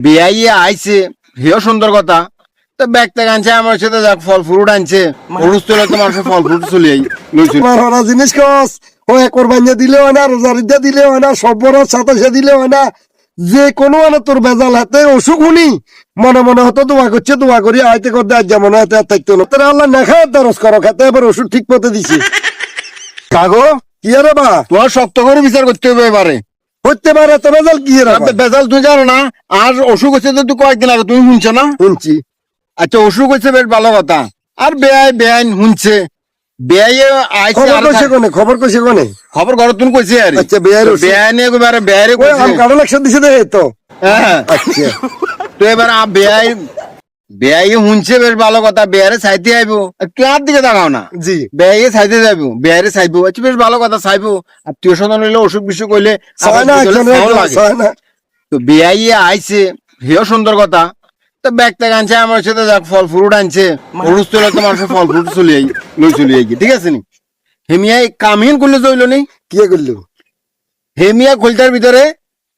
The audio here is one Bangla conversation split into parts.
বিয়াই আইছে হেও সুন্দর কথা তো ব্যাগ থেকে আনছে আমার সাথে যাক ফল ফ্রুট আনছে অরুজ তোলে তো মানুষের ফল ফ্রুট চলে লইছে হরা জিনিস কস ও কোরবানিয়া দিলে হয় না রোজারিদা দিলে হয় না সব্বর সাতাশে দিলে হয় না যে কোনো মানে তোর বেজাল হাতে অসুখ শুনি মনে মনে হতো দোয়া করছে দোয়া করি আইতে করতে আজ যেমন হাতে আর থাকতো না তোর আল্লাহ না খায় দরস করো খেতে এবার ওষুধ ঠিক মতো দিছি কাগো কি রে বা তোমার শক্ত করে বিচার করতে হবে এবারে হইতে পারে তো বেজাল কি রে বেজাল তুমি জানো না আর অসুখ হচ্ছে তো তুই কয়েকদিন আগে তুমি শুনছো না শুনছি আচ্ছা অসুখ হচ্ছে বেশ ভালো কথা আর বেআইন শুনছে খবর কইছে কোনে খবর ঘর তুমি কইছে আর আচ্ছা বেআইনে একবারে বেআইরে কইছে কারো লাক্সার দিছে দে তো হ্যাঁ আচ্ছা তো এবার বেআই শুনছে বেশ ভালো কথা বেয়ারে চাইতে আইবো তুই আর দিকে তাকাও না জি বেআইয়ে চাইতে যাবো বেয়ারে চাইবো আচ্ছা বেশ ভালো কথা চাইবো আর টিউশন হইলে অসুখ বিসুখ হইলে তো বেআইয়ে আইছে হেও সুন্দর কথা তো ব্যাগ থেকে আনছে আমার সাথে যাক ফল ফ্রুট আনছে অরুজ তোলে তো মানুষের ফল ফ্রুট চলে চলে ঠিক আছে নি হেমিয়াই কামহীন করলে চইল নি কি করলো হেমিয়া খোলতার ভিতরে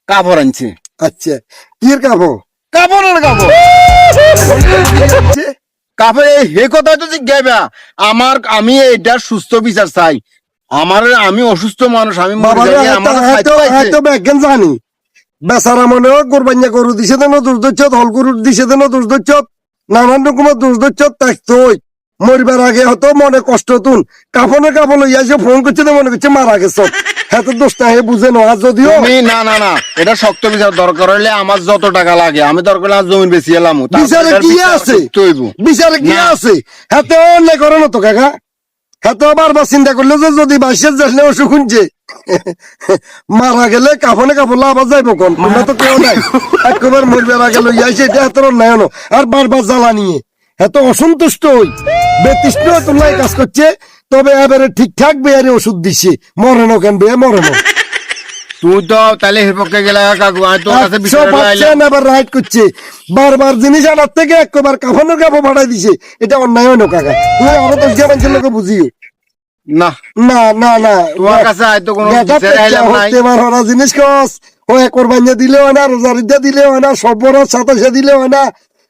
কাপড় আনছে আচ্ছা কি কাপড় কাপড় আর কাপড় কাপড় হে কথা তো জিজ্ঞাসা আমার আমি এটা সুস্থ বিচার চাই আমি অসুস্থ মানুষ আমি জানি বেচারা মনে হয় কোরবানিয়া গরু দিছে দেন দোষ ধরছ হল গরু দিছে দেন দোষ ধরছ নানান রকমের দোষ ধরছ তাই মরিবার আগে হতো মনে কষ্ট তুন কাপড় লইয়াছে ফোন করছে মনে করছে মারা গেছে হ্যাঁ তো দোষটা হে বুঝে নেওয়া যদিও না না না এটা শক্ত বিচার দরকার হইলে আমার যত টাকা লাগে আমি দরকার জমি বেশি এলাম বিচারে কি আছে বিচারে কি আছে হ্যাঁ তো অন্যায় করে না তো কাকা হ্যাঁ তো বারবার চিন্তা করলো যে যদি বাসের যাইলে অসুখ শুনছে মারা গেলে কাপড়ে আবার যাইবো কোন তোমরা তো কেউ নাই একবার মরবার আগে লইয়াছে এটা এত অন্যায় হলো আর বারবার জ্বালা নিয়ে এত অসন্তুষ্ট হই বেতৃষ্ণ তোমরা কাজ করছে তবে এবারে ঠিকঠাক বেয়ারে ওষুধ দিছে মরেনো কেন বে মরেনো তুই তো তাহলে এর পক্ষে গেলে কাকু আমি তোর কাছে বিচার আবার রাইট করছে বারবার জিনিস আনার থেকে একবার কাপড়ের কাপড় ভাড়াই দিছে এটা অন্যায় হলো কাকা তুমি আরো তো যে মানুষের লোকে বুঝিও না না না না তোমার কাছে হয়তো কোনো বিচার আইলাম নাই ওরা জিনিস কস ও কোরবানিয়া দিলে হয় না রোজারিদা দিলে হয় না সব্বর সাতাশে দিলে হয় না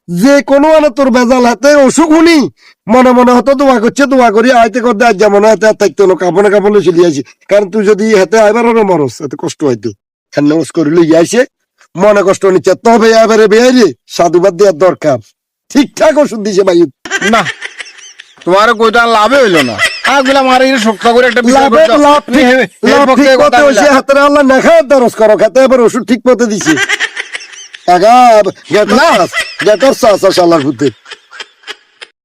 যে কোনো মানে তোর বেজাল হাতে অসুখ শুনি মনে মনে হতো দোয়া করছে দোয়া করি আইতে করতে আজ যেমন হাতে আর থাকতো না কাপড়ে চলে আসি কারণ তুই যদি হাতে আইবার হলো মরস এত কষ্ট হয়তো নমস করিল ইয়েছে মনে কষ্ট নিচ্ছে তবে এবারে বেয়ারে সাধুবাদ দেওয়ার দরকার ঠিকঠাক ওষুধ দিছে ভাই না তোমার কইটা লাভে হইলো না আগলা মারে শক্ত করে একটা বিচার করতে হাতে আল্লাহ না খায় দরস করো খেতে এবার ওষুধ ঠিক মতো দিছে কাকা গেটার সাল্লার বুদ্ধি